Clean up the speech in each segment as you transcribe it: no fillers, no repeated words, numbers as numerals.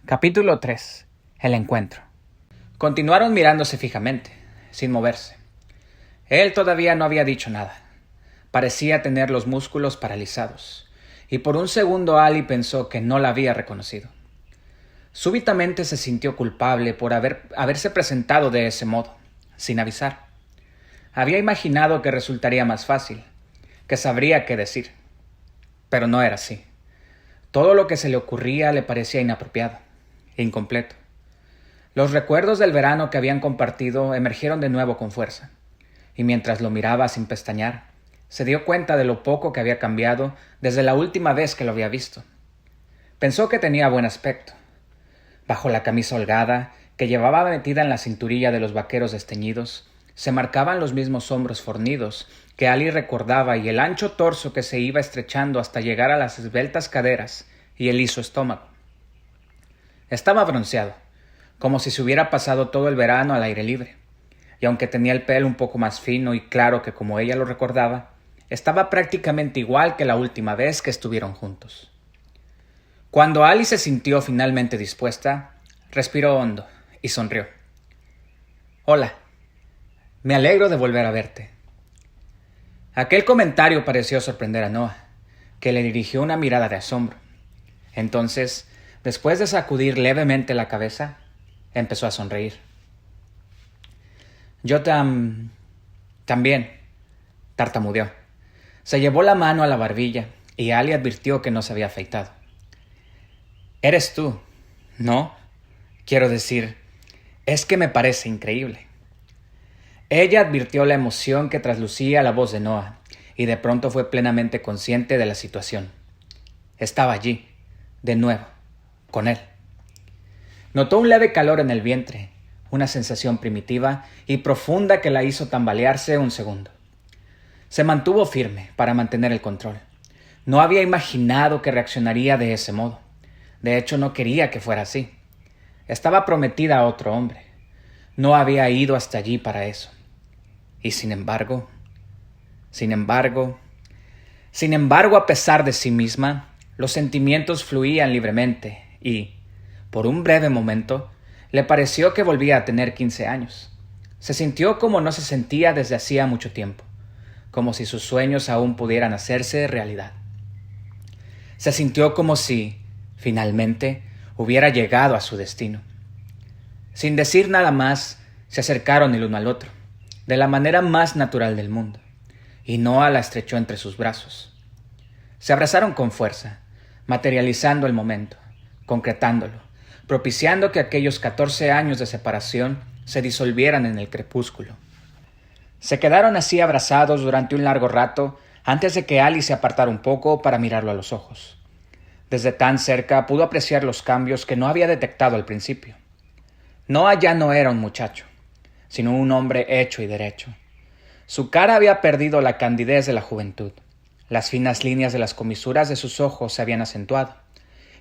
Capítulo 3. El encuentro. Continuaron mirándose fijamente, sin moverse. Él todavía no había dicho nada. Parecía tener los músculos paralizados, y por un segundo Ali pensó que no la había reconocido. Súbitamente se sintió culpable por haberse presentado de ese modo, sin avisar. Había imaginado que resultaría más fácil, que sabría qué decir. Pero no era así. Todo lo que se le ocurría le parecía inapropiado, incompleto. Los recuerdos del verano que habían compartido emergieron de nuevo con fuerza, y mientras lo miraba sin pestañear, se dio cuenta de lo poco que había cambiado desde la última vez que lo había visto. Pensó que tenía buen aspecto. Bajo la camisa holgada, que llevaba metida en la cinturilla de los vaqueros desteñidos, se marcaban los mismos hombros fornidos que Ali recordaba y el ancho torso que se iba estrechando hasta llegar a las esbeltas caderas y el liso estómago. Estaba bronceado, como si se hubiera pasado todo el verano al aire libre, y aunque tenía el pelo un poco más fino y claro que como ella lo recordaba, estaba prácticamente igual que la última vez que estuvieron juntos. Cuando Ali se sintió finalmente dispuesta, respiró hondo y sonrió. «Hola, me alegro de volver a verte». Aquel comentario pareció sorprender a Noah, que le dirigió una mirada de asombro. Entonces, después de sacudir levemente la cabeza, empezó a sonreír. «Yo también», tartamudeó. Se llevó la mano a la barbilla y Ali advirtió que no se había afeitado. «Eres tú, ¿no? Quiero decir, es que me parece increíble». Ella advirtió la emoción que traslucía la voz de Noah y de pronto fue plenamente consciente de la situación. Estaba allí, de nuevo, con él. Notó un leve calor en el vientre, una sensación primitiva y profunda que la hizo tambalearse un segundo. Se mantuvo firme para mantener el control. No había imaginado que reaccionaría de ese modo. De hecho, no quería que fuera así. Estaba prometida a otro hombre. No había ido hasta allí para eso. Y sin embargo, a pesar de sí misma, los sentimientos fluían libremente y, por un breve momento, le pareció que volvía a tener 15 años. Se sintió como no se sentía desde hacía mucho tiempo, como si sus sueños aún pudieran hacerse realidad. Se sintió como si, finalmente, hubiera llegado a su destino. Sin decir nada más, se acercaron el uno al otro, de la manera más natural del mundo, y Noah la estrechó entre sus brazos. Se abrazaron con fuerza, materializando el momento, concretándolo, propiciando que aquellos 14 años de separación se disolvieran en el crepúsculo. Se quedaron así abrazados durante un largo rato antes de que Ali se apartara un poco para mirarlo a los ojos. Desde tan cerca pudo apreciar los cambios que no había detectado al principio. Noah ya no era un muchacho, sino un hombre hecho y derecho. Su cara había perdido la candidez de la juventud. Las finas líneas de las comisuras de sus ojos se habían acentuado,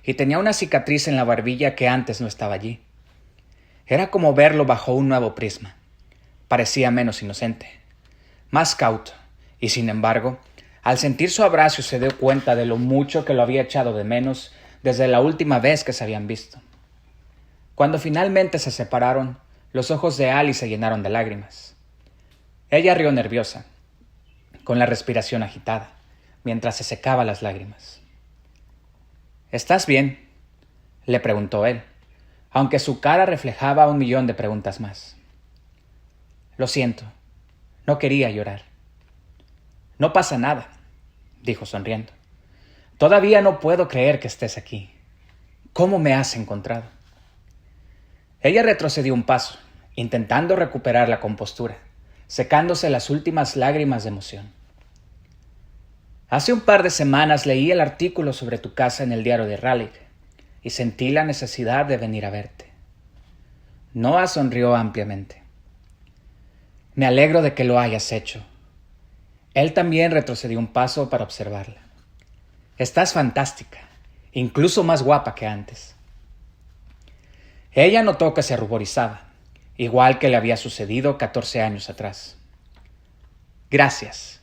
y tenía una cicatriz en la barbilla que antes no estaba allí. Era como verlo bajo un nuevo prisma. Parecía menos inocente, más cauto, y sin embargo, al sentir su abrazo se dio cuenta de lo mucho que lo había echado de menos desde la última vez que se habían visto. Cuando finalmente se separaron, los ojos de Ali se llenaron de lágrimas. Ella rió nerviosa, con la respiración agitada, mientras se secaba las lágrimas. «¿Estás bien?», le preguntó él, aunque su cara reflejaba 1.000.000 de preguntas más. «Lo siento, no quería llorar». «No pasa nada», dijo sonriendo. «Todavía no puedo creer que estés aquí. ¿Cómo me has encontrado?». Ella retrocedió un paso, intentando recuperar la compostura, secándose las últimas lágrimas de emoción. «Hace un par de semanas leí el artículo sobre tu casa en el diario de Raleigh y sentí la necesidad de venir a verte». Noah sonrió ampliamente. «Me alegro de que lo hayas hecho». Él también retrocedió un paso para observarla. «Estás fantástica, incluso más guapa que antes». Ella notó que se ruborizaba, igual que le había sucedido 14 años atrás. «Gracias.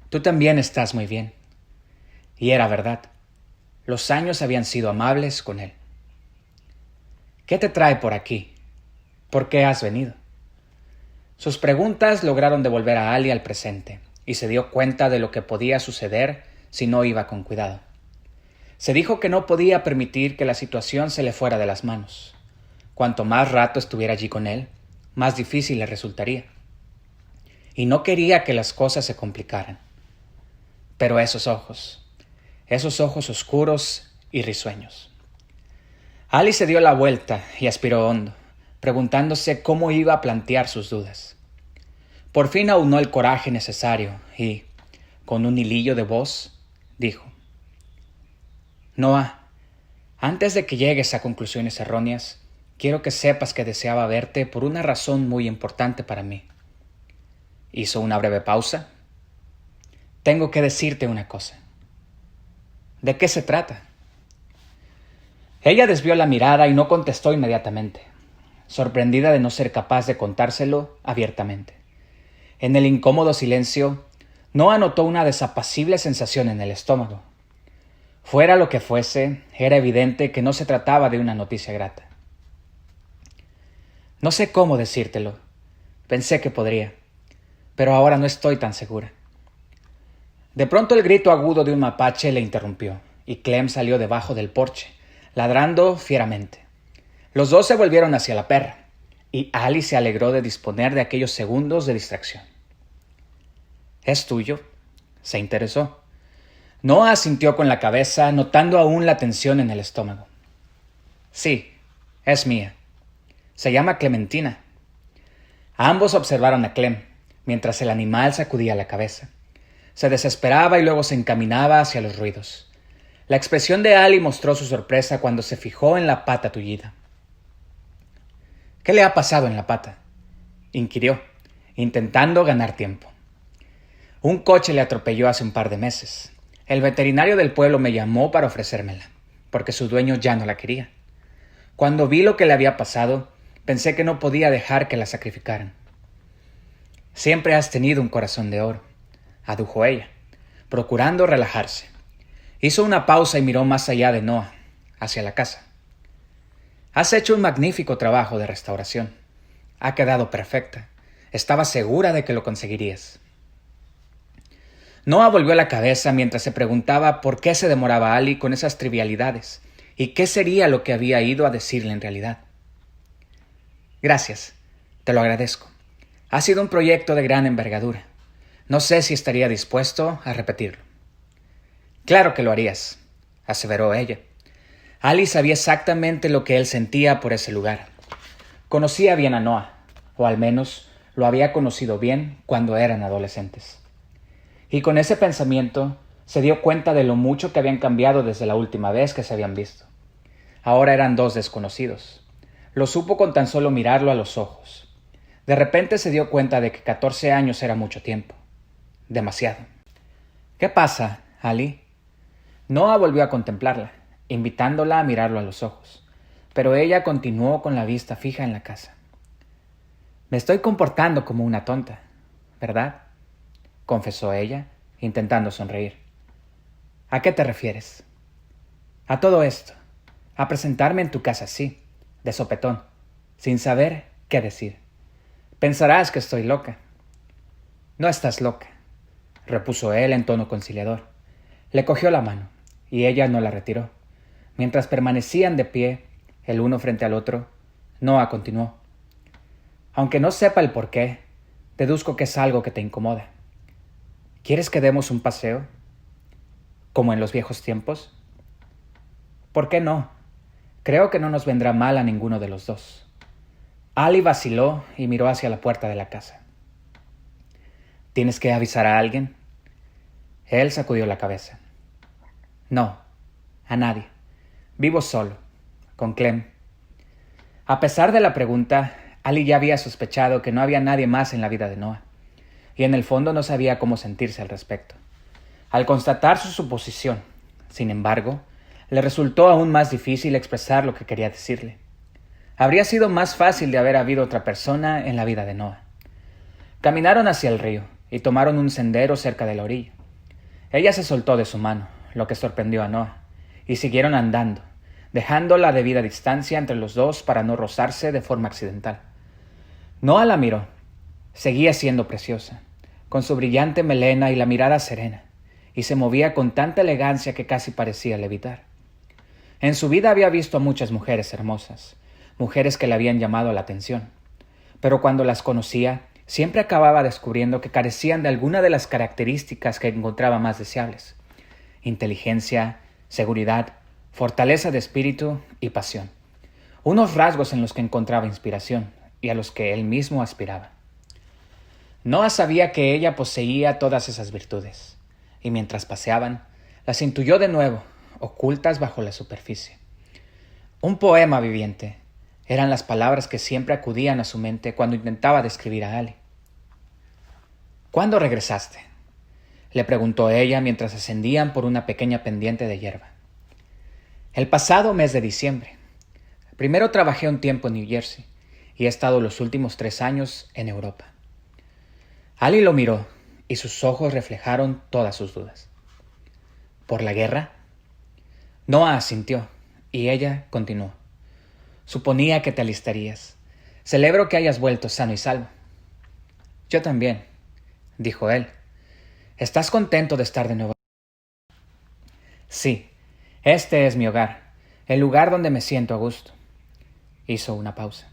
Tú también estás muy bien». Y era verdad. Los años habían sido amables con él. ¿Qué te trae por aquí? ¿Por qué has venido? Sus preguntas lograron devolver a Ali al presente, y se dio cuenta de lo que podía suceder si no iba con cuidado. Se dijo que no podía permitir que la situación se le fuera de las manos. Cuanto más rato estuviera allí con él, más difícil le resultaría. Y no quería que las cosas se complicaran. Pero esos ojos oscuros y risueños. Ali se dio la vuelta y aspiró hondo, preguntándose cómo iba a plantear sus dudas. Por fin aunó el coraje necesario y, con un hilillo de voz, dijo: Noah, antes de que llegues a conclusiones erróneas, quiero que sepas que deseaba verte por una razón muy importante para mí. Hizo una breve pausa. Tengo que decirte una cosa. ¿De qué se trata? Ella desvió la mirada y no contestó inmediatamente, sorprendida de no ser capaz de contárselo abiertamente. En el incómodo silencio, Noah notó una desapacible sensación en el estómago. Fuera lo que fuese, era evidente que no se trataba de una noticia grata. No sé cómo decírtelo. Pensé que podría, pero ahora no estoy tan segura. De pronto el grito agudo de un mapache le interrumpió, y Clem salió debajo del porche, ladrando fieramente. Los dos se volvieron hacia la perra, y Ali se alegró de disponer de aquellos segundos de distracción. ¿Es tuyo? Se interesó. Noah asintió con la cabeza, notando aún la tensión en el estómago. Sí, es mía. Se llama Clementina. Ambos observaron a Clem, mientras el animal sacudía la cabeza. Se desesperaba y luego se encaminaba hacia los ruidos. La expresión de Ali mostró su sorpresa cuando se fijó en la pata tullida. ¿Qué le ha pasado en la pata?, inquirió, intentando ganar tiempo. Un coche le atropelló hace un par de meses. El veterinario del pueblo me llamó para ofrecérmela, porque su dueño ya no la quería. Cuando vi lo que le había pasado, pensé que no podía dejar que la sacrificaran. Siempre has tenido un corazón de oro, adujo ella, procurando relajarse. Hizo una pausa y miró más allá de Noah, hacia la casa. Has hecho un magnífico trabajo de restauración. Ha quedado perfecta. Estaba segura de que lo conseguirías. Noah volvió la cabeza mientras se preguntaba por qué se demoraba Ali con esas trivialidades y qué sería lo que había ido a decirle en realidad. Gracias, te lo agradezco. Ha sido un proyecto de gran envergadura. No sé si estaría dispuesto a repetirlo. Claro que lo harías, aseveró ella. Ali sabía exactamente lo que él sentía por ese lugar. Conocía bien a Noah, o al menos lo había conocido bien cuando eran adolescentes. Y con ese pensamiento se dio cuenta de lo mucho que habían cambiado desde la última vez que se habían visto. Ahora eran dos desconocidos. Lo supo con tan solo mirarlo a los ojos. De repente se dio cuenta de que 14 años era mucho tiempo. Demasiado. ¿Qué pasa, Ali? Noah volvió a contemplarla, invitándola a mirarlo a los ojos, pero ella continuó con la vista fija en la casa. Me estoy comportando como una tonta, ¿verdad?, confesó ella, intentando sonreír. ¿A qué te refieres? A todo esto, a presentarme en tu casa así, de sopetón, sin saber qué decir. Pensarás que estoy loca. No estás loca, repuso él en tono conciliador. Le cogió la mano, y ella no la retiró. Mientras permanecían de pie, el uno frente al otro, Noah continuó. Aunque no sepa el por qué, deduzco que es algo que te incomoda. ¿Quieres que demos un paseo? ¿Como en los viejos tiempos? ¿Por qué no? Creo que no nos vendrá mal a ninguno de los dos. Ali vaciló y miró hacia la puerta de la casa. ¿Tienes que avisar a alguien? Él sacudió la cabeza. No, a nadie. Vivo solo, con Clem. A pesar de la pregunta, Ali ya había sospechado que no había nadie más en la vida de Noah, y en el fondo no sabía cómo sentirse al respecto. Al constatar su suposición, sin embargo, le resultó aún más difícil expresar lo que quería decirle. Habría sido más fácil de haber habido otra persona en la vida de Noah. Caminaron hacia el río y tomaron un sendero cerca de la orilla. Ella se soltó de su mano, lo que sorprendió a Noah, y siguieron andando, dejando la debida distancia entre los dos para no rozarse de forma accidental. Noah la miró. Seguía siendo preciosa, con su brillante melena y la mirada serena, y se movía con tanta elegancia que casi parecía levitar. En su vida había visto a muchas mujeres hermosas, mujeres que le habían llamado la atención, pero cuando las conocía, siempre acababa descubriendo que carecían de alguna de las características que encontraba más deseables: inteligencia, seguridad, fortaleza de espíritu y pasión. Unos rasgos en los que encontraba inspiración y a los que él mismo aspiraba. Noah sabía que ella poseía todas esas virtudes, y mientras paseaban, las intuyó de nuevo, ocultas bajo la superficie. Un poema viviente eran las palabras que siempre acudían a su mente cuando intentaba describir a Ali. ¿Cuándo regresaste?, le preguntó ella mientras ascendían por una pequeña pendiente de hierba. El pasado mes de diciembre. Primero trabajé un tiempo en New Jersey y he estado los últimos 3 años en Europa. Ali lo miró y sus ojos reflejaron todas sus dudas. ¿Por la guerra? Noah asintió y ella continuó. Suponía que te alistarías. Celebro que hayas vuelto sano y salvo. Yo también, dijo él. ¿Estás contento de estar de nuevo? Sí, este es mi hogar, el lugar donde me siento a gusto. Hizo una pausa.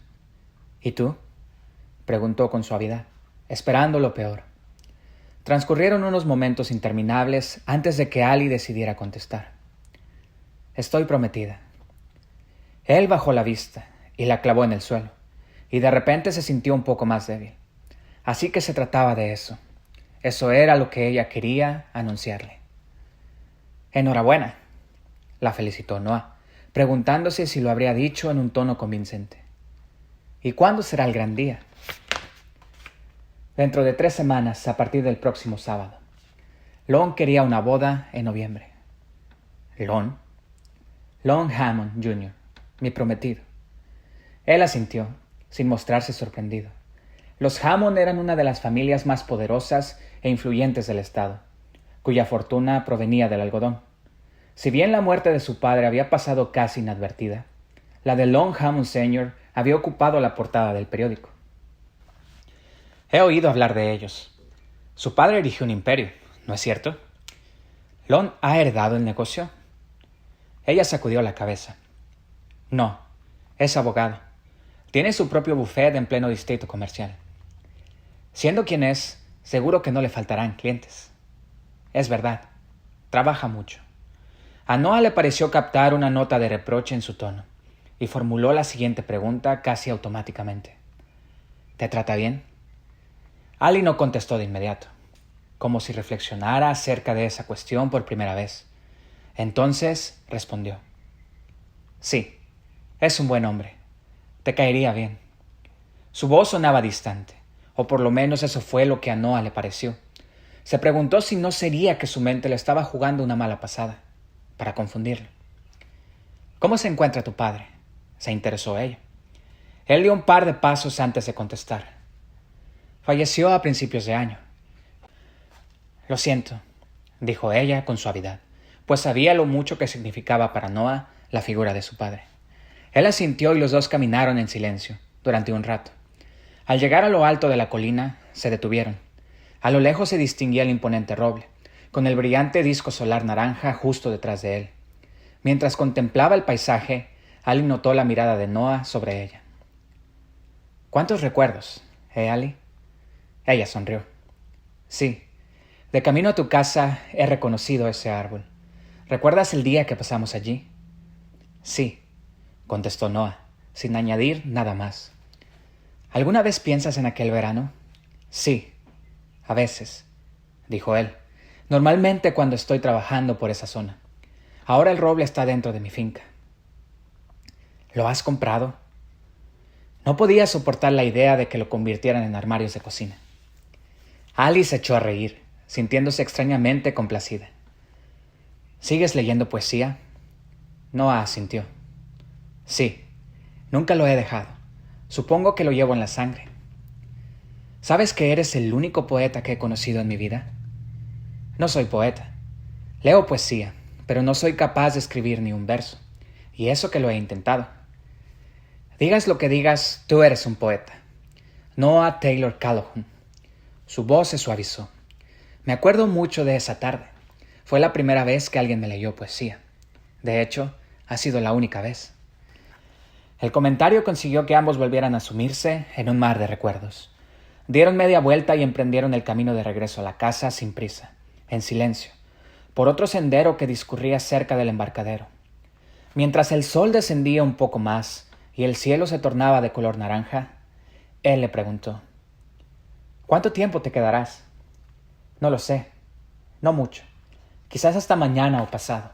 ¿Y tú?, preguntó con suavidad, esperando lo peor. Transcurrieron unos momentos interminables antes de que Ali decidiera contestar. Estoy prometida. Él bajó la vista y la clavó en el suelo, y de repente se sintió un poco más débil. Así que se trataba de eso. Eso era lo que ella quería anunciarle. Enhorabuena, la felicitó Noah, preguntándose si lo habría dicho en un tono convincente. ¿Y cuándo será el gran día? Dentro de 3 semanas, a partir del próximo sábado. Lon quería una boda en noviembre. ¿Lon? Lon Hammond Jr., mi prometido. Él asintió, sin mostrarse sorprendido. Los Hammond eran una de las familias más poderosas e influyentes del estado, cuya fortuna provenía del algodón. Si bien la muerte de su padre había pasado casi inadvertida, la de Lon Hammond Sr. había ocupado la portada del periódico. He oído hablar de ellos. Su padre erigió un imperio, ¿no es cierto? ¿Lon ha heredado el negocio? Ella sacudió la cabeza. No, es abogado. Tiene su propio buffet en pleno distrito comercial. Siendo quien es, seguro que no le faltarán clientes. Es verdad, trabaja mucho. A Noah le pareció captar una nota de reproche en su tono, y formuló la siguiente pregunta casi automáticamente. ¿Te trata bien? Ali no contestó de inmediato, como si reflexionara acerca de esa cuestión por primera vez. Entonces respondió. Sí, es un buen hombre. Te caería bien. Su voz sonaba distante, o por lo menos eso fue lo que a Noah le pareció. Se preguntó si no sería que su mente le estaba jugando una mala pasada, para confundirlo. ¿Cómo se encuentra tu padre?, se interesó ella. Él dio un par de pasos antes de contestar. Falleció a principios de año. Lo siento, dijo ella con suavidad, pues sabía lo mucho que significaba para Noah la figura de su padre. Él asintió y los dos caminaron en silencio durante un rato. Al llegar a lo alto de la colina, se detuvieron. A lo lejos se distinguía el imponente roble, con el brillante disco solar naranja justo detrás de él. Mientras contemplaba el paisaje, Ali notó la mirada de Noah sobre ella. ¿Cuántos recuerdos, Ali? Ella sonrió. Sí, de camino a tu casa he reconocido ese árbol. ¿Recuerdas el día que pasamos allí? Sí, contestó Noah, sin añadir nada más. ¿Alguna vez piensas en aquel verano? Sí, a veces, dijo él. Normalmente cuando estoy trabajando por esa zona. Ahora el roble está dentro de mi finca. ¿Lo has comprado? No podía soportar la idea de que lo convirtieran en armarios de cocina. Ali se echó a reír, sintiéndose extrañamente complacida. ¿Sigues leyendo poesía? Noah asintió. Sí, nunca lo he dejado. Supongo que lo llevo en la sangre. ¿Sabes que eres el único poeta que he conocido en mi vida? No soy poeta. Leo poesía, pero no soy capaz de escribir ni un verso. y eso que lo he intentado. Digas lo que digas, tú eres un poeta. Noah Taylor Calhoun. Su voz se suavizó. Me acuerdo mucho de esa tarde. Fue la primera vez que alguien me leyó poesía. De hecho, ha sido la única vez. El comentario consiguió que ambos volvieran a sumirse en un mar de recuerdos. Dieron media vuelta y emprendieron el camino de regreso a la casa sin prisa, en silencio, por otro sendero que discurría cerca del embarcadero. Mientras el sol descendía un poco más y el cielo se tornaba de color naranja, él le preguntó: ¿Cuánto tiempo te quedarás? No lo sé, no mucho, quizás hasta mañana o pasado.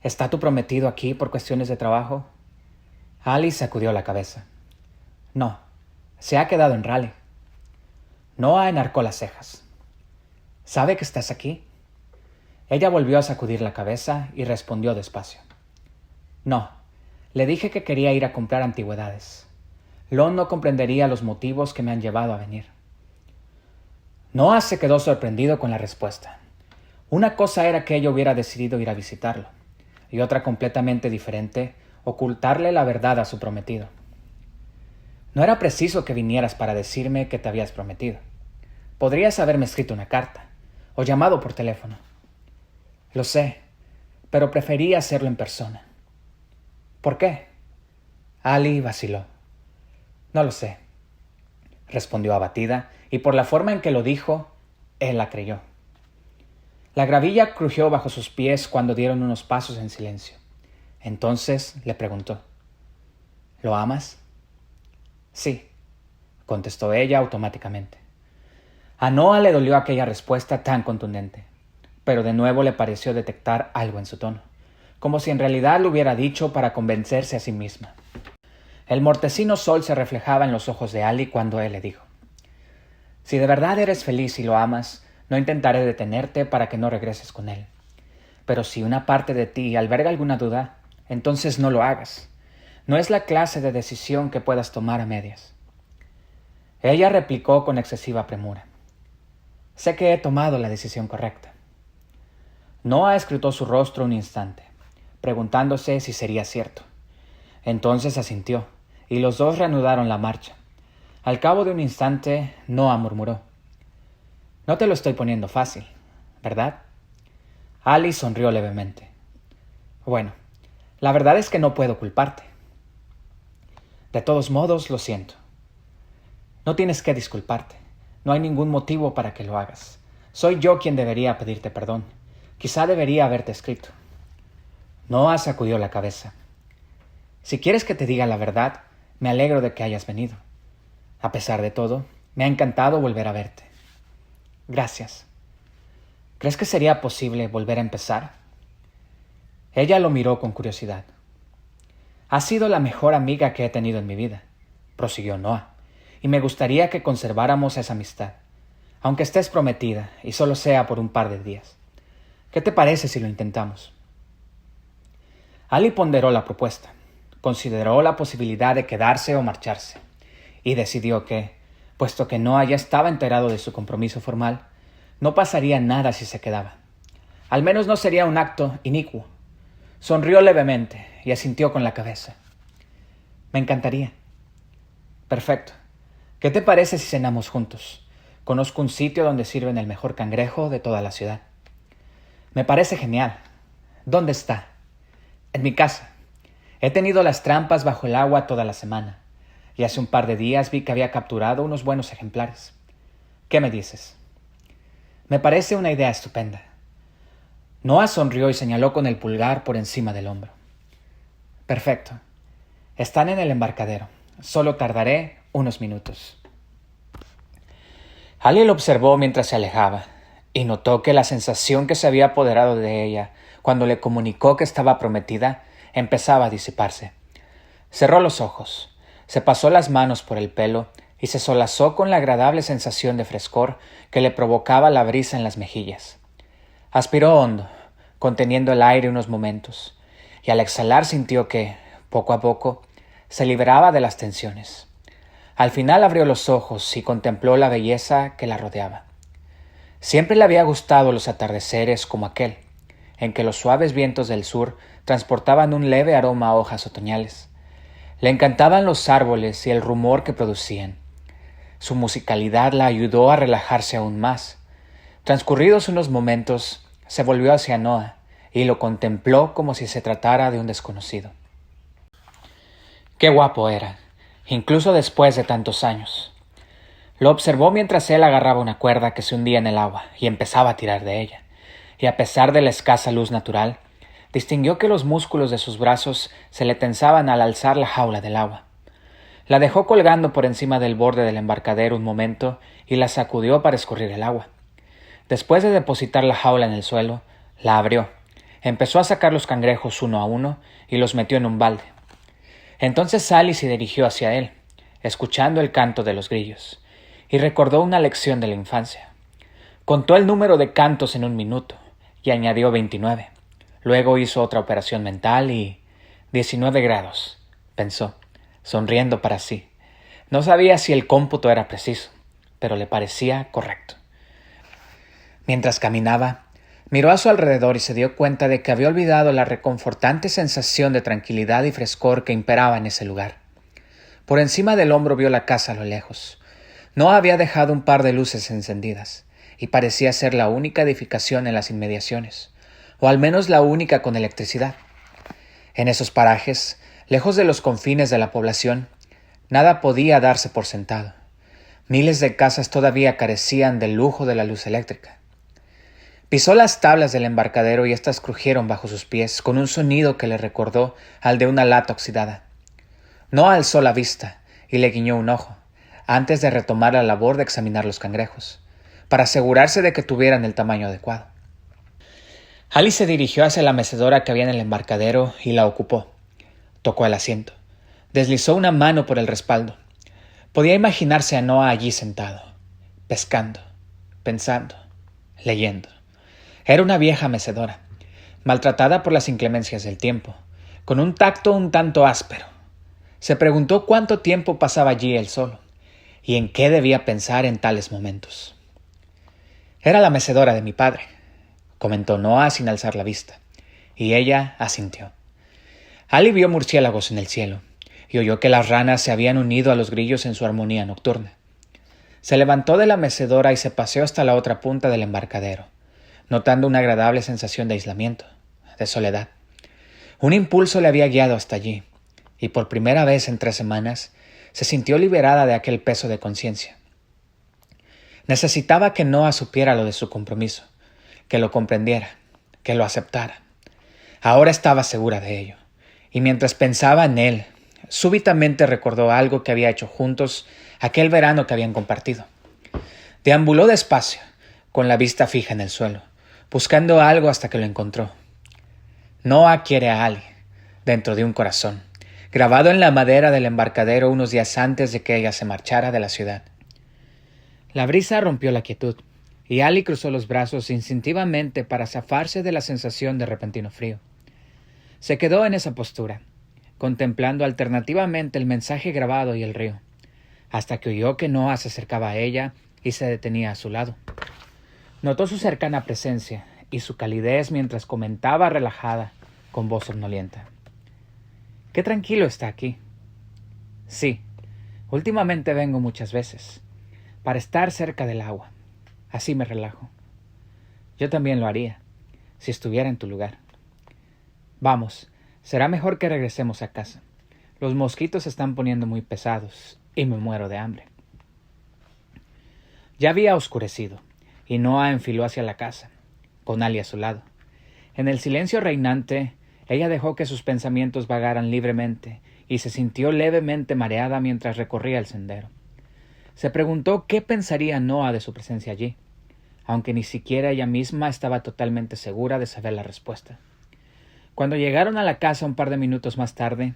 ¿Está tu prometido aquí por cuestiones de trabajo? Ali sacudió la cabeza. No, se ha quedado en Raleigh. Noah enarcó las cejas. ¿Sabe que estás aquí? Ella volvió a sacudir la cabeza y respondió despacio. No, le dije que quería ir a comprar antigüedades. Lon no comprendería los motivos que me han llevado a venir. Noah se quedó sorprendido con la respuesta. Una cosa era que ella hubiera decidido ir a visitarlo, y otra completamente diferente, ocultarle la verdad a su prometido. No era preciso que vinieras para decirme que te habías prometido. Podrías haberme escrito una carta, o llamado por teléfono. Lo sé, pero preferí hacerlo en persona. ¿Por qué? Ali vaciló. No lo sé, respondió abatida, y por la forma en que lo dijo, él la creyó. La gravilla crujió bajo sus pies cuando dieron unos pasos en silencio. Entonces le preguntó: ¿Lo amas? Sí, contestó ella automáticamente. A Noah le dolió aquella respuesta tan contundente, pero de nuevo le pareció detectar algo en su tono, como si en realidad lo hubiera dicho para convencerse a sí misma. El mortecino sol se reflejaba en los ojos de Ali cuando él le dijo: Si de verdad eres feliz y lo amas, no intentaré detenerte para que no regreses con él. Pero si una parte de ti alberga alguna duda, entonces no lo hagas. No es la clase de decisión que puedas tomar a medias. Ella replicó con excesiva premura: Sé que he tomado la decisión correcta. Noah escrutó su rostro un instante, preguntándose si sería cierto. Entonces asintió, y los dos reanudaron la marcha. Al cabo de un instante, Noah murmuró: No te lo estoy poniendo fácil, ¿verdad? Ali sonrió levemente. Bueno, la verdad es que no puedo culparte. De todos modos, lo siento. No tienes que disculparte. No hay ningún motivo para que lo hagas. Soy yo quien debería pedirte perdón. Quizá debería haberte escrito. Noah sacudió la cabeza. Si quieres que te diga la verdad, me alegro de que hayas venido. A pesar de todo, me ha encantado volver a verte. Gracias. ¿Crees que sería posible volver a empezar? Ella lo miró con curiosidad. Has sido la mejor amiga que he tenido en mi vida, prosiguió Noah, y me gustaría que conserváramos esa amistad, aunque estés prometida y solo sea por un par de días. ¿Qué te parece si lo intentamos? Ali ponderó la propuesta, consideró la posibilidad de quedarse o marcharse, y decidió que, puesto que Noah ya estaba enterado de su compromiso formal, no pasaría nada si se quedaba. Al menos no sería un acto inicuo. Sonrió levemente y asintió con la cabeza. Me encantaría. Perfecto. ¿Qué te parece si cenamos juntos? Conozco un sitio donde sirven el mejor cangrejo de toda la ciudad. Me parece genial. ¿Dónde está? En mi casa. He tenido las trampas bajo el agua toda la semana, y hace un par de días vi que había capturado unos buenos ejemplares. ¿Qué me dices? Me parece una idea estupenda. Noah sonrió y señaló con el pulgar por encima del hombro. Perfecto. Están en el embarcadero. Solo tardaré unos minutos. Ali lo observó mientras se alejaba, y notó que la sensación que se había apoderado de ella cuando le comunicó que estaba prometida empezaba a disiparse. Cerró los ojos, se pasó las manos por el pelo y se solazó con la agradable sensación de frescor que le provocaba la brisa en las mejillas. Aspiró hondo, conteniendo el aire unos momentos, y al exhalar sintió que, poco a poco, se liberaba de las tensiones. Al final abrió los ojos y contempló la belleza que la rodeaba. Siempre le había gustado los atardeceres como aquel, en que los suaves vientos del sur transportaban un leve aroma a hojas otoñales. Le encantaban los árboles y el rumor que producían. Su musicalidad la ayudó a relajarse aún más. Transcurridos unos momentos, se volvió hacia Noah y lo contempló como si se tratara de un desconocido. Qué guapo era, incluso después de tantos años. Lo observó mientras él agarraba una cuerda que se hundía en el agua y empezaba a tirar de ella, y a pesar de la escasa luz natural, distinguió que los músculos de sus brazos se le tensaban al alzar la jaula del agua. La dejó colgando por encima del borde del embarcadero un momento y la sacudió para escurrir el agua. Después de depositar la jaula en el suelo, la abrió, empezó a sacar los cangrejos uno a uno y los metió en un balde. Entonces Sally se dirigió hacia él, escuchando el canto de los grillos, y recordó una lección de la infancia. Contó el número de cantos en un minuto y añadió 29. Luego hizo otra operación mental y 19 grados, pensó, sonriendo para sí. No sabía si el cómputo era preciso, pero le parecía correcto. Mientras caminaba, miró a su alrededor y se dio cuenta de que había olvidado la reconfortante sensación de tranquilidad y frescor que imperaba en ese lugar. Por encima del hombro vio la casa a lo lejos. No había dejado un par de luces encendidas, y parecía ser la única edificación en las inmediaciones, o al menos la única con electricidad. En esos parajes, lejos de los confines de la población, nada podía darse por sentado. Miles de casas todavía carecían del lujo de la luz eléctrica. Pisó las tablas del embarcadero y éstas crujieron bajo sus pies con un sonido que le recordó al de una lata oxidada. No alzó la vista y le guiñó un ojo, antes de retomar la labor de examinar los cangrejos, para asegurarse de que tuvieran el tamaño adecuado. Alice se dirigió hacia la mecedora que había en el embarcadero y la ocupó. Tocó el asiento. Deslizó una mano por el respaldo. Podía imaginarse a Noah allí sentado, pescando, pensando, leyendo. Era una vieja mecedora, maltratada por las inclemencias del tiempo, con un tacto un tanto áspero. Se preguntó cuánto tiempo pasaba allí él solo, y en qué debía pensar en tales momentos. Era la mecedora de mi padre, comentó Noah sin alzar la vista, y ella asintió. Ali vio murciélagos en el cielo, y oyó que las ranas se habían unido a los grillos en su armonía nocturna. Se levantó de la mecedora y se paseó hasta la otra punta del embarcadero, notando una agradable sensación de aislamiento, de soledad. Un impulso le había guiado hasta allí, y por primera vez en 3 semanas se sintió liberada de aquel peso de conciencia. Necesitaba que Noah supiera lo de su compromiso, que lo comprendiera, que lo aceptara. Ahora estaba segura de ello, y mientras pensaba en él, súbitamente recordó algo que había hecho juntos aquel verano que habían compartido. Deambuló despacio, con la vista fija en el suelo, buscando algo hasta que lo encontró. Noah quiere a Ali, dentro de un corazón, grabado en la madera del embarcadero unos días antes de que ella se marchara de la ciudad. La brisa rompió la quietud, y Ali cruzó los brazos instintivamente para zafarse de la sensación de repentino frío. Se quedó en esa postura, contemplando alternativamente el mensaje grabado y el río, hasta que oyó que Noah se acercaba a ella y se detenía a su lado. Notó su cercana presencia y su calidez mientras comentaba relajada, con voz somnolienta. «Qué tranquilo está aquí». «Sí, últimamente vengo muchas veces, para estar cerca del agua. Así me relajo. Yo también lo haría, si estuviera en tu lugar. Vamos, será mejor que regresemos a casa. Los mosquitos se están poniendo muy pesados y me muero de hambre». Ya había oscurecido, y Noah enfiló hacia la casa, con Ali a su lado. En el silencio reinante, ella dejó que sus pensamientos vagaran libremente y se sintió levemente mareada mientras recorría el sendero. Se preguntó qué pensaría Noah de su presencia allí, aunque ni siquiera ella misma estaba totalmente segura de saber la respuesta. Cuando llegaron a la casa un par de minutos más tarde,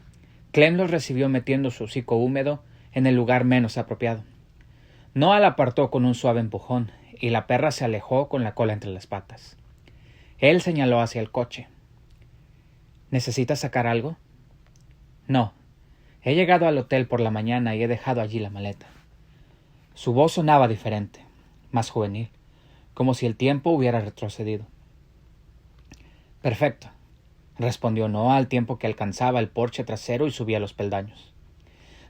Clem los recibió metiendo su hocico húmedo en el lugar menos apropiado. Noah la apartó con un suave empujón, y la perra se alejó con la cola entre las patas. Él señaló hacia el coche. ¿Necesitas sacar algo? No. He llegado al hotel por la mañana y he dejado allí la maleta. Su voz sonaba diferente, más juvenil, como si el tiempo hubiera retrocedido. Perfecto, respondió Noah al tiempo que alcanzaba el porche trasero y subía los peldaños.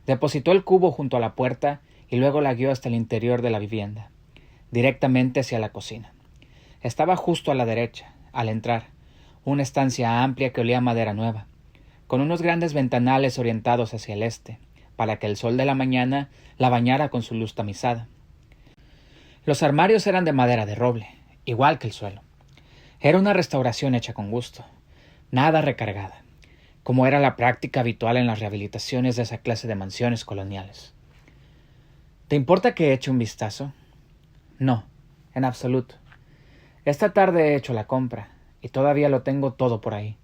Depositó el cubo junto a la puerta y luego la guió hasta el interior de la vivienda, directamente hacia la cocina. Estaba justo a la derecha, al entrar, una estancia amplia que olía a madera nueva, con unos grandes ventanales orientados hacia el este, para que el sol de la mañana la bañara con su luz tamizada. Los armarios eran de madera de roble, igual que el suelo. Era una restauración hecha con gusto, nada recargada, como era la práctica habitual en las rehabilitaciones de esa clase de mansiones coloniales. ¿Te importa que eche un vistazo? No, en absoluto. Esta tarde he hecho la compra, y todavía lo tengo todo por ahí.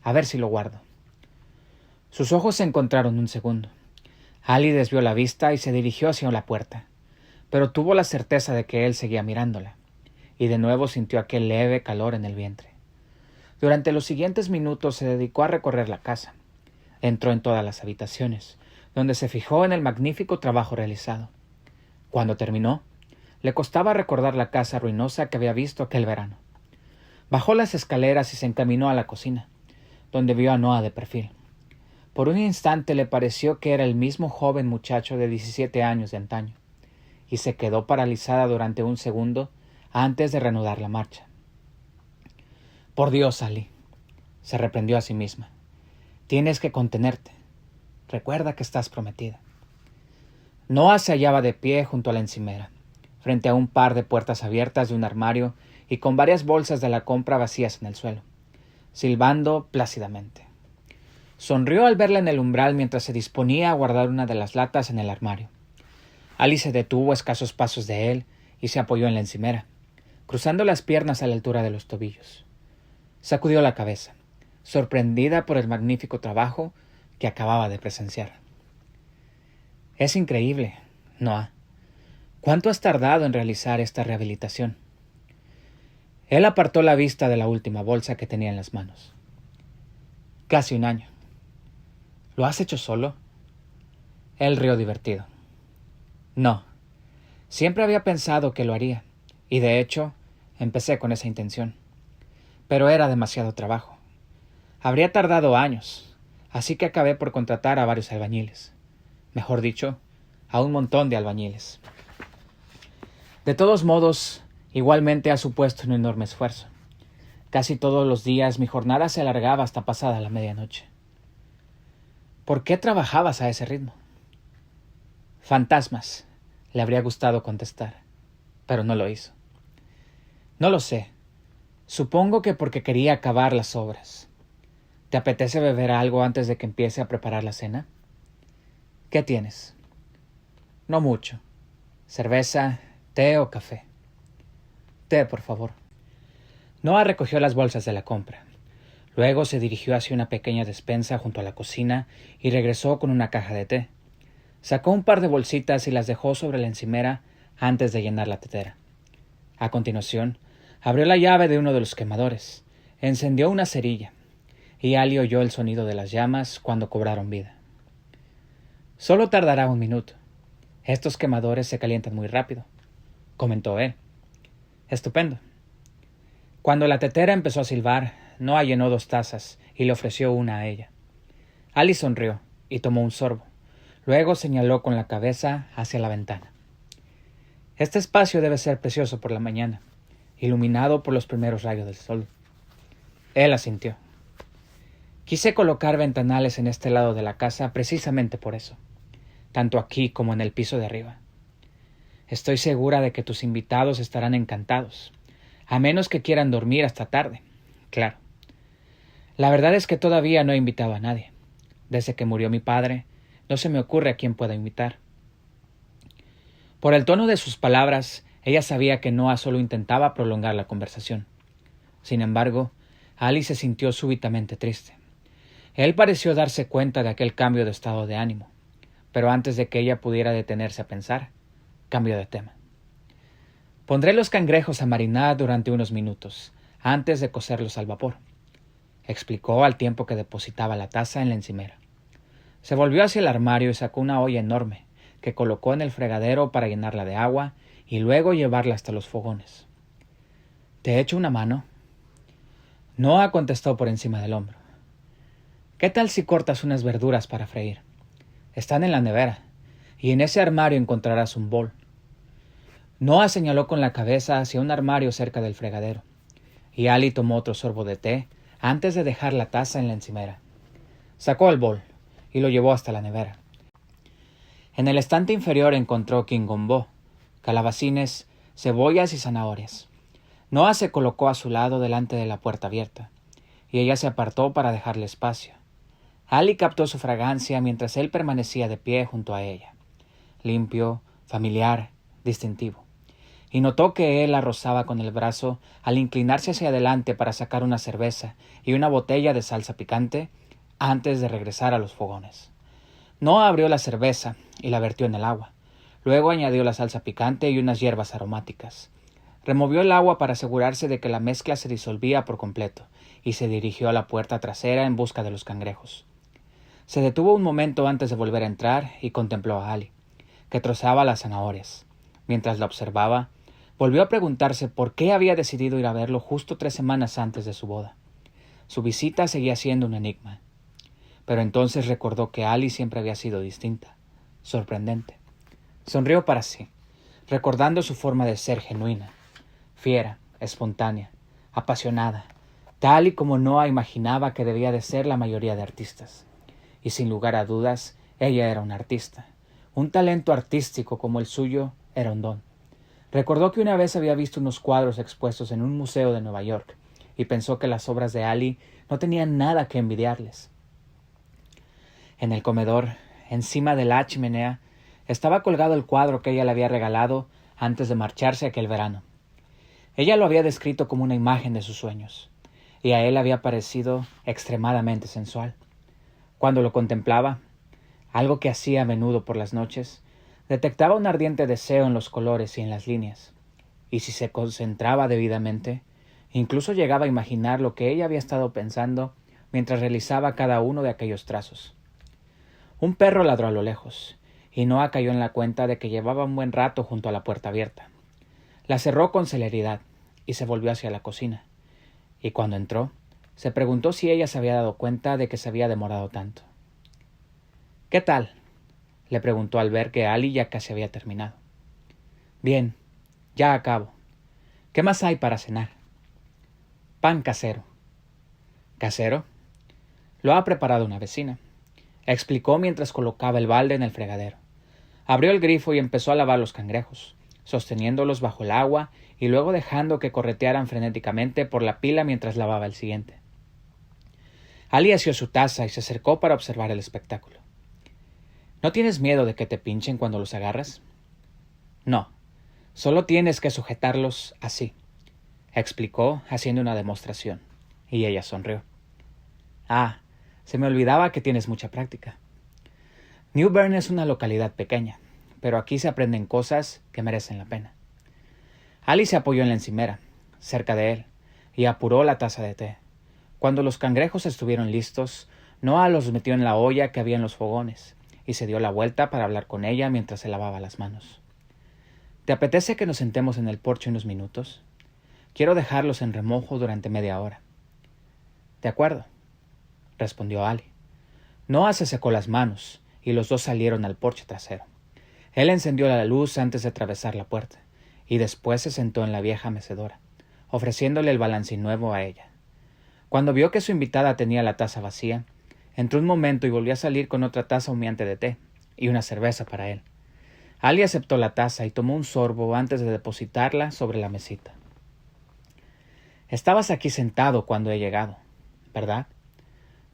A ver si lo guardo. Sus ojos se encontraron un segundo. Ali desvió la vista y se dirigió hacia la puerta, pero tuvo la certeza de que él seguía mirándola, y de nuevo sintió aquel leve calor en el vientre. Durante los siguientes minutos se dedicó a recorrer la casa. Entró en todas las habitaciones, donde se fijó en el magnífico trabajo realizado. Cuando terminó, le costaba recordar la casa ruinosa que había visto aquel verano. Bajó las escaleras y se encaminó a la cocina, donde vio a Noah de perfil. Por un instante le pareció que era el mismo joven muchacho de 17 años de antaño, y se quedó paralizada durante un segundo antes de reanudar la marcha. Por Dios, Ali, se reprendió a sí misma. Tienes que contenerte. Recuerda que estás prometida. Noah se hallaba de pie junto a la encimera, frente a un par de puertas abiertas de un armario y con varias bolsas de la compra vacías en el suelo, silbando plácidamente. Sonrió al verla en el umbral mientras se disponía a guardar una de las latas en el armario. Ali se detuvo a escasos pasos de él y se apoyó en la encimera, cruzando las piernas a la altura de los tobillos. Sacudió la cabeza, sorprendida por el magnífico trabajo que acababa de presenciar. Es increíble, Noah. ¿Cuánto has tardado en realizar esta rehabilitación? Él apartó la vista de la última bolsa que tenía en las manos. Casi un año. ¿Lo has hecho solo? Él rió divertido. No. Siempre había pensado que lo haría, y de hecho, empecé con esa intención. Pero era demasiado trabajo. Habría tardado años, así que acabé por contratar a varios albañiles. Mejor dicho, a un montón de albañiles. De todos modos, igualmente ha supuesto un enorme esfuerzo. Casi todos los días mi jornada se alargaba hasta pasada la medianoche. ¿Por qué trabajabas a ese ritmo? Fantasmas, le habría gustado contestar, pero no lo hizo. No lo sé. Supongo que porque quería acabar las obras. ¿Te apetece beber algo antes de que empiece a preparar la cena? ¿Qué tienes? No mucho. Cerveza, té o café. Té, por favor. Noah recogió las bolsas de la compra. Luego se dirigió hacia una pequeña despensa junto a la cocina y regresó con una caja de té. Sacó un par de bolsitas y las dejó sobre la encimera antes de llenar la tetera. A continuación, abrió la llave de uno de los quemadores, encendió una cerilla, y Ali oyó el sonido de las llamas cuando cobraron vida. Solo tardará un minuto. Estos quemadores se calientan muy rápido, comentó él. Estupendo. Cuando la tetera empezó a silbar, Noah llenó 2 tazas y le ofreció una a ella. Ali sonrió y tomó un sorbo. Luego señaló con la cabeza hacia la ventana. Este espacio debe ser precioso por la mañana, iluminado por los primeros rayos del sol. Él asintió. Quise colocar ventanales en este lado de la casa precisamente por eso, tanto aquí como en el piso de arriba. Estoy segura de que tus invitados estarán encantados, a menos que quieran dormir hasta tarde, claro. La verdad es que todavía no he invitado a nadie. Desde que murió mi padre, no se me ocurre a quién pueda invitar. Por el tono de sus palabras, ella sabía que Noah solo intentaba prolongar la conversación. Sin embargo, Ali se sintió súbitamente triste. Él pareció darse cuenta de aquel cambio de estado de ánimo, pero antes de que ella pudiera detenerse a pensar, cambió de tema. Pondré los cangrejos a marinar durante unos minutos, antes de cocerlos al vapor, explicó al tiempo que depositaba la taza en la encimera. Se volvió hacia el armario y sacó una olla enorme, que colocó en el fregadero para llenarla de agua y luego llevarla hasta los fogones. ¿Te echo una mano? Noah contestó por encima del hombro. ¿Qué tal si cortas unas verduras para freír? Están en la nevera, y en ese armario encontrarás un bol. Noah señaló con la cabeza hacia un armario cerca del fregadero, y Ali tomó otro sorbo de té antes de dejar la taza en la encimera. Sacó el bol y lo llevó hasta la nevera. En el estante inferior encontró quingombó, calabacines, cebollas y zanahorias. Noah se colocó a su lado delante de la puerta abierta, y ella se apartó para dejarle espacio. Ali captó su fragancia mientras él permanecía de pie junto a ella, limpio, familiar, distintivo, y notó que él la rozaba con el brazo al inclinarse hacia adelante para sacar una cerveza y una botella de salsa picante antes de regresar a los fogones. Noah abrió la cerveza y la vertió en el agua. Luego añadió la salsa picante y unas hierbas aromáticas. Removió el agua para asegurarse de que la mezcla se disolvía por completo y se dirigió a la puerta trasera en busca de los cangrejos. Se detuvo un momento antes de volver a entrar y contempló a Ali, que trozaba las zanahorias. Mientras la observaba, volvió a preguntarse por qué había decidido ir a verlo justo 3 semanas antes de su boda. Su visita seguía siendo un enigma. Pero entonces recordó que Ali siempre había sido distinta, sorprendente. Sonrió para sí, recordando su forma de ser genuina, fiera, espontánea, apasionada, tal y como Noah imaginaba que debía de ser la mayoría de artistas. Y sin lugar a dudas, ella era una artista. Un talento artístico como el suyo era un don. Recordó que una vez había visto unos cuadros expuestos en un museo de Nueva York y pensó que las obras de Ali no tenían nada que envidiarles. En el comedor, encima de la chimenea, estaba colgado el cuadro que ella le había regalado antes de marcharse aquel verano. Ella lo había descrito como una imagen de sus sueños, y a él había parecido extremadamente sensual. Cuando lo contemplaba, algo que hacía a menudo por las noches, detectaba un ardiente deseo en los colores y en las líneas, y si se concentraba debidamente, incluso llegaba a imaginar lo que ella había estado pensando mientras realizaba cada uno de aquellos trazos. Un perro ladró a lo lejos, y Noah cayó en la cuenta de que llevaba un buen rato junto a la puerta abierta. La cerró con celeridad y se volvió hacia la cocina, y cuando entró, se preguntó si ella se había dado cuenta de que se había demorado tanto. «¿Qué tal?», le preguntó al ver que Ali ya casi había terminado. «Bien, ya acabo. ¿Qué más hay para cenar?» «Pan casero». «¿Casero?». «Lo ha preparado una vecina», explicó mientras colocaba el balde en el fregadero. Abrió el grifo y empezó a lavar los cangrejos, sosteniéndolos bajo el agua y luego dejando que corretearan frenéticamente por la pila mientras lavaba el siguiente. Ali asió su taza y se acercó para observar el espectáculo. ¿No tienes miedo de que te pinchen cuando los agarras? No, solo tienes que sujetarlos así, explicó haciendo una demostración, y ella sonrió. Ah, se me olvidaba que tienes mucha práctica. New Bern es una localidad pequeña, pero aquí se aprenden cosas que merecen la pena. Ali se apoyó en la encimera, cerca de él, y apuró la taza de té. Cuando los cangrejos estuvieron listos, Noah los metió en la olla que había en los fogones, y se dio la vuelta para hablar con ella mientras se lavaba las manos. ¿Te apetece que nos sentemos en el porche unos minutos? Quiero dejarlos en remojo durante media hora. De acuerdo, respondió Ali. Noah se secó las manos, y los dos salieron al porche trasero. Él encendió la luz antes de atravesar la puerta, y después se sentó en la vieja mecedora, ofreciéndole el balancín nuevo a ella. Cuando vio que su invitada tenía la taza vacía, entró un momento y volvió a salir con otra taza humeante de té y una cerveza para él. Ali aceptó la taza y tomó un sorbo antes de depositarla sobre la mesita. «Estabas aquí sentado cuando he llegado, ¿verdad?»,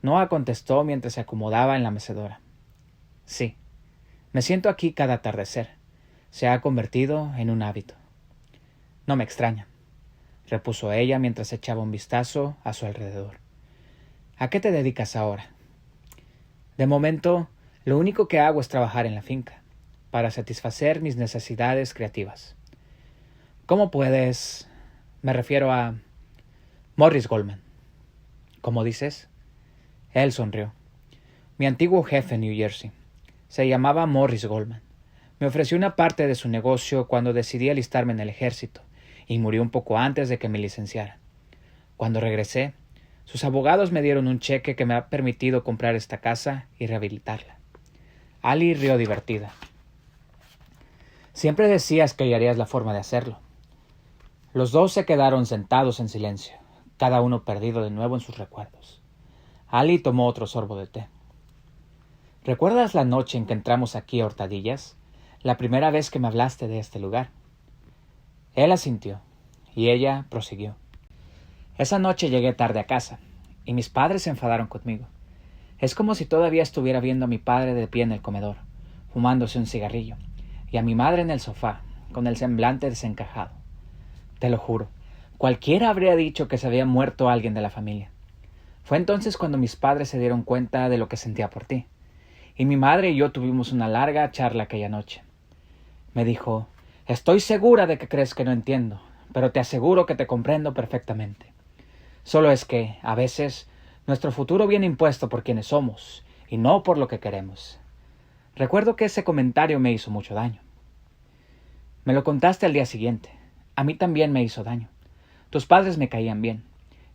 Noah contestó mientras se acomodaba en la mecedora. «Sí, me siento aquí cada atardecer. Se ha convertido en un hábito». «No me extraña», repuso ella mientras echaba un vistazo a su alrededor. «¿A qué te dedicas ahora?» «De momento, lo único que hago es trabajar en la finca, para satisfacer mis necesidades creativas». «¿Cómo puedes...?» «Me refiero a... Morris Goldman». «¿Cómo dices?» Él sonrió. «Mi antiguo jefe en New Jersey. Se llamaba Morris Goldman. Me ofreció una parte de su negocio cuando decidí alistarme en el ejército, y murió un poco antes de que me licenciara. Cuando regresé, Sus abogados me dieron un cheque que me ha permitido comprar esta casa y rehabilitarla. Ali rió divertida. Siempre decías que hallarías la forma de hacerlo. Los dos se quedaron sentados en silencio, cada uno perdido de nuevo en sus recuerdos. Ali tomó otro sorbo de té. ¿Recuerdas la noche en que entramos aquí a Hurtadillas? La primera vez que me hablaste de este lugar. Él asintió, y ella prosiguió. Esa noche llegué tarde a casa, y mis padres se enfadaron conmigo. Es como si todavía estuviera viendo a mi padre de pie en el comedor, fumándose un cigarrillo, y a mi madre en el sofá, con el semblante desencajado. Te lo juro, cualquiera habría dicho que se había muerto alguien de la familia. Fue entonces cuando mis padres se dieron cuenta de lo que sentía por ti, y mi madre y yo tuvimos una larga charla aquella noche. Me dijo, estoy segura de que crees que no entiendo, pero te aseguro que te comprendo perfectamente. Solo es que, a veces, nuestro futuro viene impuesto por quienes somos, y no por lo que queremos. Recuerdo que ese comentario me hizo mucho daño. Me lo contaste al día siguiente. A mí también me hizo daño. Tus padres me caían bien,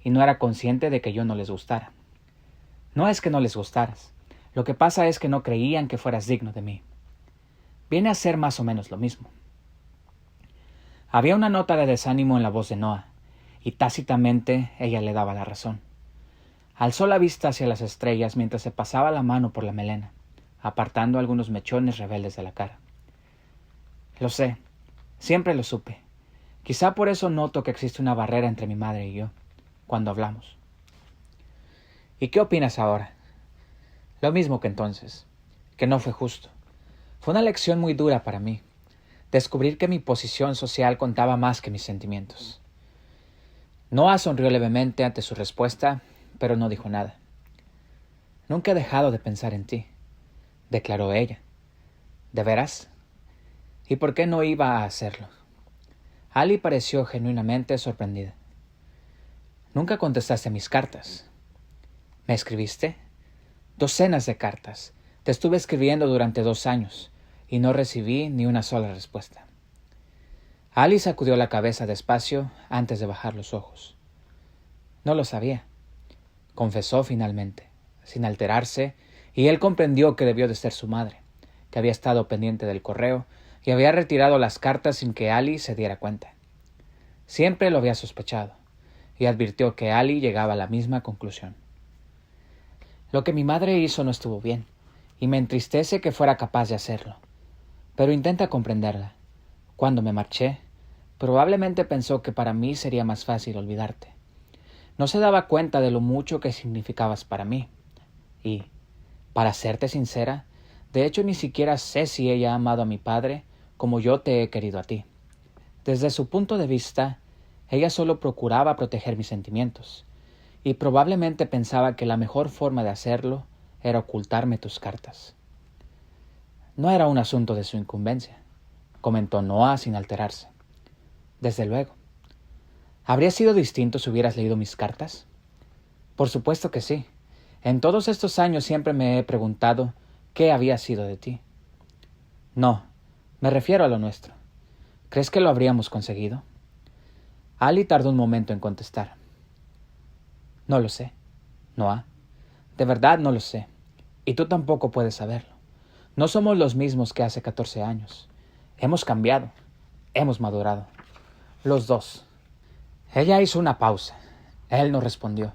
y no era consciente de que yo no les gustara. No es que no les gustaras. Lo que pasa es que no creían que fueras digno de mí. Viene a ser más o menos lo mismo. Había una nota de desánimo en la voz de Noah, y tácitamente ella le daba la razón. Alzó la vista hacia las estrellas mientras se pasaba la mano por la melena, apartando algunos mechones rebeldes de la cara. Lo sé, siempre lo supe. Quizá por eso noto que existe una barrera entre mi madre y yo, cuando hablamos. ¿Y qué opinas ahora? Lo mismo que entonces, que no fue justo. Fue una lección muy dura para mí, descubrir que mi posición social contaba más que mis sentimientos. Noah sonrió levemente ante su respuesta, pero no dijo nada. Nunca he dejado de pensar en ti, declaró ella. ¿De veras? ¿Y por qué no iba a hacerlo? Ali pareció genuinamente sorprendida. Nunca contestaste mis cartas. ¿Me escribiste? Docenas de cartas. Te estuve escribiendo durante 2 años, y no recibí ni una sola respuesta. Ali sacudió la cabeza despacio antes de bajar los ojos. No lo sabía, confesó finalmente, sin alterarse, y él comprendió que debió de ser su madre, que había estado pendiente del correo y había retirado las cartas sin que Ali se diera cuenta. Siempre lo había sospechado, y advirtió que Ali llegaba a la misma conclusión. Lo que mi madre hizo no estuvo bien, y me entristece que fuera capaz de hacerlo. Pero intenta comprenderla. Cuando me marché, probablemente pensó que para mí sería más fácil olvidarte. No se daba cuenta de lo mucho que significabas para mí. Y, para serte sincera, de hecho ni siquiera sé si ella ha amado a mi padre como yo te he querido a ti. Desde su punto de vista, ella solo procuraba proteger mis sentimientos, y probablemente pensaba que la mejor forma de hacerlo era ocultarme tus cartas. No era un asunto de su incumbencia, comentó Noah sin alterarse. Desde luego. ¿Habría sido distinto si hubieras leído mis cartas? Por supuesto que sí. En todos estos años siempre me he preguntado qué había sido de ti. No, me refiero a lo nuestro. ¿Crees que lo habríamos conseguido? Ali tardó un momento en contestar. No lo sé, Noah. De verdad no lo sé. Y tú tampoco puedes saberlo. No somos los mismos que hace 14 años. Hemos cambiado. Hemos madurado. Los dos. Ella hizo una pausa. Él no respondió.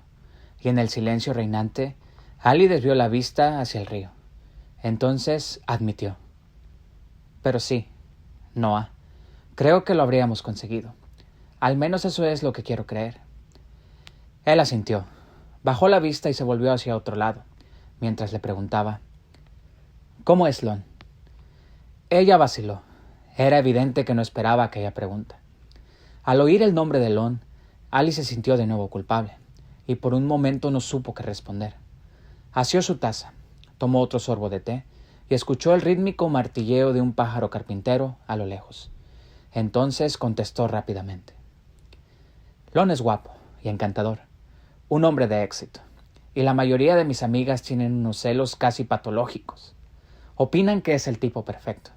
Y en el silencio reinante, Ali desvió la vista hacia el río. Entonces admitió. Pero sí, Noah, creo que lo habríamos conseguido. Al menos eso es lo que quiero creer. Él asintió. Bajó la vista y se volvió hacia otro lado, mientras le preguntaba, ¿cómo es Lon? Ella vaciló. Era evidente que no esperaba aquella pregunta. Al oír el nombre de Lon, Ali se sintió de nuevo culpable, y por un momento no supo qué responder. Asió su taza, tomó otro sorbo de té, y escuchó el rítmico martilleo de un pájaro carpintero a lo lejos. Entonces contestó rápidamente. Lon es guapo y encantador, un hombre de éxito, y la mayoría de mis amigas tienen unos celos casi patológicos. Opinan que es el tipo perfecto,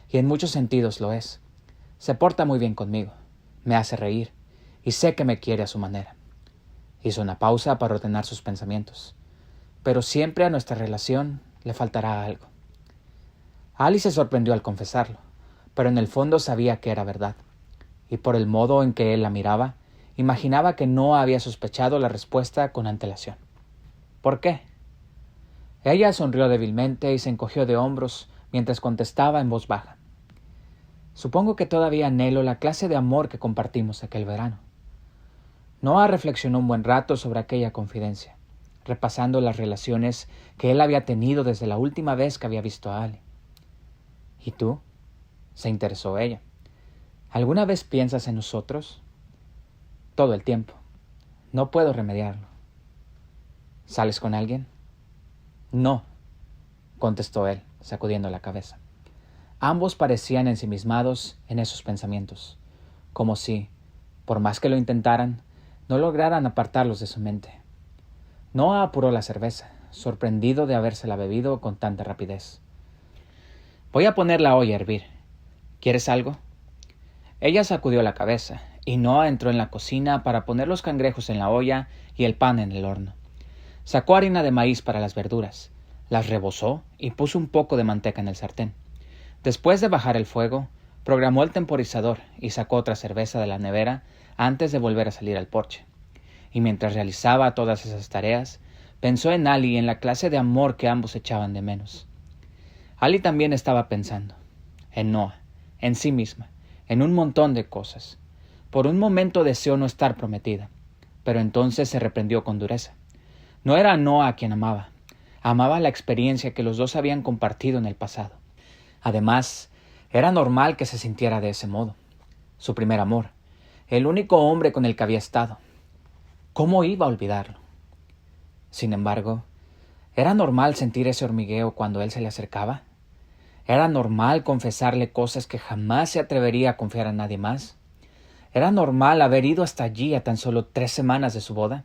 y en muchos sentidos lo es. Se porta muy bien conmigo, me hace reír, y sé que me quiere a su manera. Hizo una pausa para ordenar sus pensamientos. Pero siempre a nuestra relación le faltará algo. Ali se sorprendió al confesarlo, pero en el fondo sabía que era verdad. Y por el modo en que él la miraba, imaginaba que no había sospechado la respuesta con antelación. ¿Por qué? Ella sonrió débilmente y se encogió de hombros mientras contestaba en voz baja. Supongo que todavía anhelo la clase de amor que compartimos aquel verano. Noah reflexionó un buen rato sobre aquella confidencia, repasando las relaciones que él había tenido desde la última vez que había visto a Ali. ¿Y tú? Se interesó ella. ¿Alguna vez piensas en nosotros? Todo el tiempo. No puedo remediarlo. ¿Sales con alguien? No, contestó él, sacudiendo la cabeza. Ambos parecían ensimismados en esos pensamientos, como si, por más que lo intentaran, no lograran apartarlos de su mente. Noah apuró la cerveza, sorprendido de habérsela bebido con tanta rapidez. Voy a poner la olla a hervir. ¿Quieres algo? Ella sacudió la cabeza, y Noah entró en la cocina para poner los cangrejos en la olla y el pan en el horno. Sacó harina de maíz para las verduras, las rebozó y puso un poco de manteca en el sartén. Después de bajar el fuego, programó el temporizador y sacó otra cerveza de la nevera antes de volver a salir al porche. Y mientras realizaba todas esas tareas, pensó en Ali y en la clase de amor que ambos echaban de menos. Ali también estaba pensando, en Noah, en sí misma, en un montón de cosas. Por un momento deseó no estar prometida, pero entonces se reprendió con dureza. No era a Noah a quien amaba. Amaba la experiencia que los dos habían compartido en el pasado. Además, era normal que se sintiera de ese modo. Su primer amor, el único hombre con el que había estado. ¿Cómo iba a olvidarlo? Sin embargo, ¿era normal sentir ese hormigueo cuando él se le acercaba? ¿Era normal confesarle cosas que jamás se atrevería a confiar a nadie más? ¿Era normal haber ido hasta allí a tan solo 3 semanas de su boda?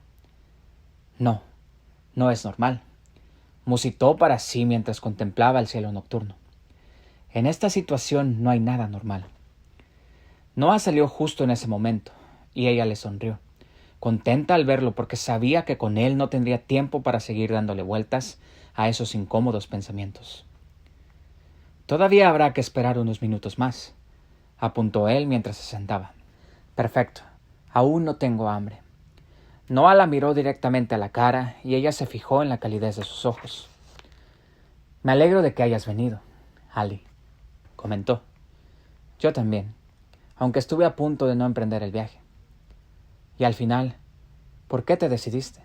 No, no es normal, musitó para sí mientras contemplaba el cielo nocturno. En esta situación no hay nada normal. Noah salió justo en ese momento, y ella le sonrió, contenta al verlo porque sabía que con él no tendría tiempo para seguir dándole vueltas a esos incómodos pensamientos. Todavía habrá que esperar unos minutos más, apuntó él mientras se sentaba. Perfecto, aún no tengo hambre. Noah la miró directamente a la cara y ella se fijó en la calidez de sus ojos. Me alegro de que hayas venido, Ali, comentó. Yo también, aunque estuve a punto de no emprender el viaje. Y al final, ¿por qué te decidiste?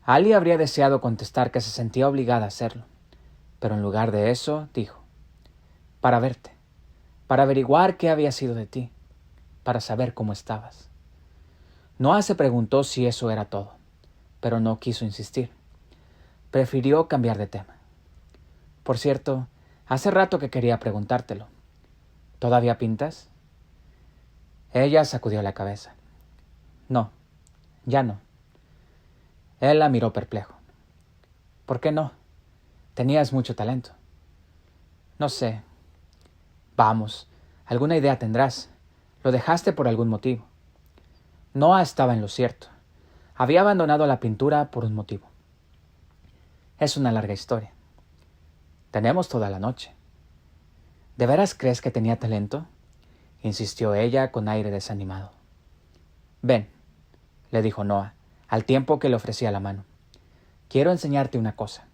Ali habría deseado contestar que se sentía obligada a hacerlo, pero en lugar de eso dijo, para verte, para averiguar qué había sido de ti, para saber cómo estabas. Noah se preguntó si eso era todo, pero no quiso insistir. Prefirió cambiar de tema. Por cierto, hace rato que quería preguntártelo. ¿Todavía pintas? Ella sacudió la cabeza. No, ya no. Él la miró perplejo. ¿Por qué no? Tenías mucho talento. No sé. Vamos, alguna idea tendrás. Lo dejaste por algún motivo. Noah estaba en lo cierto. Había abandonado la pintura por un motivo. Es una larga historia. Tenemos toda la noche. ¿De veras crees que tenía talento? Insistió ella con aire desanimado. Ven, le dijo Noah, al tiempo que le ofrecía la mano. Quiero enseñarte una cosa.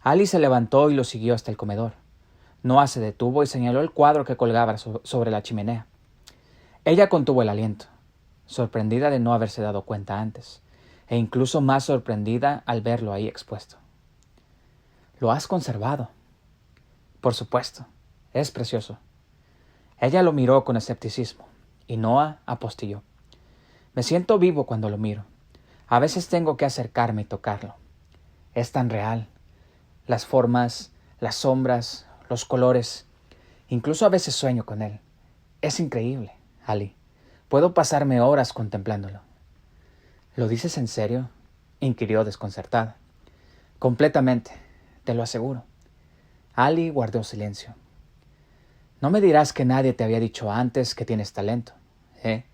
Ali se levantó y lo siguió hasta el comedor. Noah se detuvo y señaló el cuadro que colgaba sobre la chimenea. Ella contuvo el aliento, sorprendida de no haberse dado cuenta antes, e incluso más sorprendida al verlo ahí expuesto. ¿Lo has conservado? Por supuesto, es precioso. Ella lo miró con escepticismo, y Noah apostilló. Me siento vivo cuando lo miro. A veces tengo que acercarme y tocarlo. Es tan real. Las formas, las sombras, los colores. Incluso a veces sueño con él. Es increíble, Ali. Puedo pasarme horas contemplándolo. ¿Lo dices en serio? Inquirió desconcertada. Completamente, te lo aseguro. Ali guardó silencio. No me dirás que nadie te había dicho antes que tienes talento, ¿eh?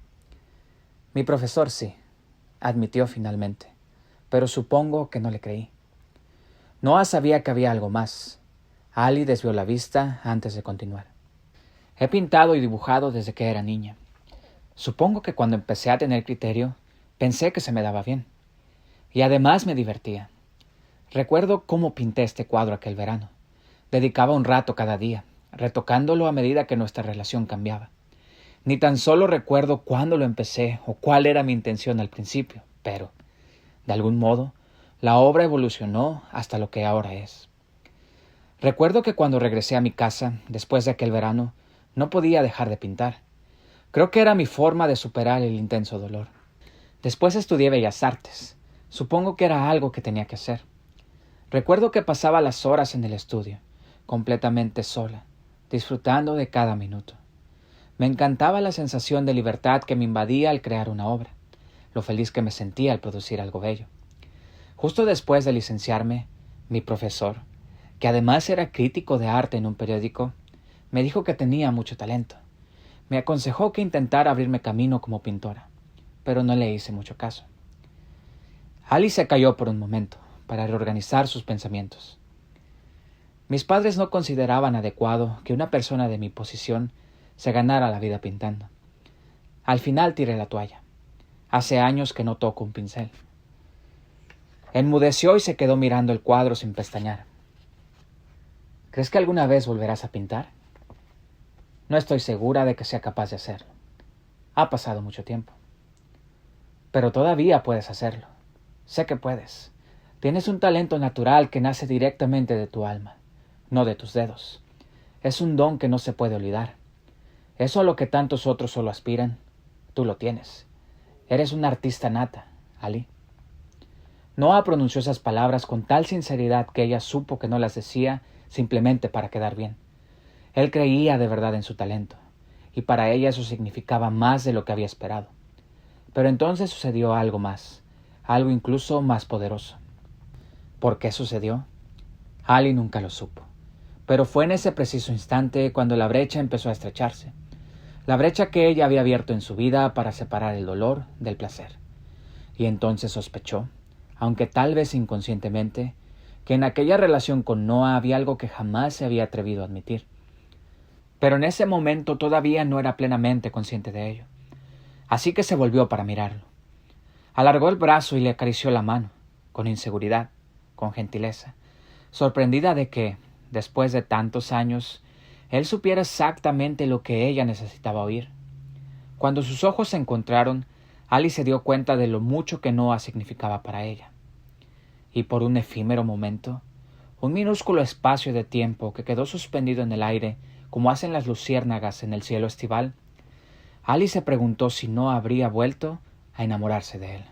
Mi profesor sí. admitió finalmente, pero supongo que no le creí. Noah sabía que había algo más. Ali desvió la vista antes de continuar. He pintado y dibujado desde que era niña. Supongo que cuando empecé a tener criterio, pensé que se me daba bien. Y además me divertía. Recuerdo cómo pinté este cuadro aquel verano. Dedicaba un rato cada día, retocándolo a medida que nuestra relación cambiaba. Ni tan solo recuerdo cuándo lo empecé o cuál era mi intención al principio, pero, de algún modo, la obra evolucionó hasta lo que ahora es. Recuerdo que cuando regresé a mi casa, después de aquel verano, no podía dejar de pintar. Creo que era mi forma de superar el intenso dolor. Después estudié Bellas Artes. Supongo que era algo que tenía que hacer. Recuerdo que pasaba las horas en el estudio, completamente sola, disfrutando de cada minuto. Me encantaba la sensación de libertad que me invadía al crear una obra, lo feliz que me sentía al producir algo bello. Justo después de licenciarme, mi profesor, que además era crítico de arte en un periódico, me dijo que tenía mucho talento. Me aconsejó que intentara abrirme camino como pintora, pero no le hice mucho caso. Ali se calló por un momento, para reorganizar sus pensamientos. Mis padres no consideraban adecuado que una persona de mi posición se ganara la vida pintando. Al final tiré la toalla. Hace años que no toco un pincel. Enmudeció y se quedó mirando el cuadro sin pestañear. ¿Crees que alguna vez volverás a pintar? No estoy segura de que sea capaz de hacerlo. Ha pasado mucho tiempo. Pero todavía puedes hacerlo. Sé que puedes. Tienes un talento natural que nace directamente de tu alma, no de tus dedos. Es un don que no se puede olvidar. Eso a lo que tantos otros solo aspiran, tú lo tienes. Eres una artista nata, Ali. Noah pronunció esas palabras con tal sinceridad que ella supo que no las decía simplemente para quedar bien. Él creía de verdad en su talento, y para ella eso significaba más de lo que había esperado. Pero entonces sucedió algo más, algo incluso más poderoso. ¿Por qué sucedió? Ali nunca lo supo, pero fue en ese preciso instante cuando la brecha empezó a estrecharse, la brecha que ella había abierto en su vida para separar el dolor del placer. Y entonces sospechó, aunque tal vez inconscientemente, que en aquella relación con Noah había algo que jamás se había atrevido a admitir. Pero en ese momento todavía no era plenamente consciente de ello. Así que se volvió para mirarlo. Alargó el brazo y le acarició la mano, con inseguridad, con gentileza, sorprendida de que, después de tantos años, él supiera exactamente lo que ella necesitaba oír. Cuando sus ojos se encontraron, Ali se dio cuenta de lo mucho que Noah significaba para ella. Y por un efímero momento, un minúsculo espacio de tiempo que quedó suspendido en el aire como hacen las luciérnagas en el cielo estival, Ali se preguntó si no habría vuelto a enamorarse de él.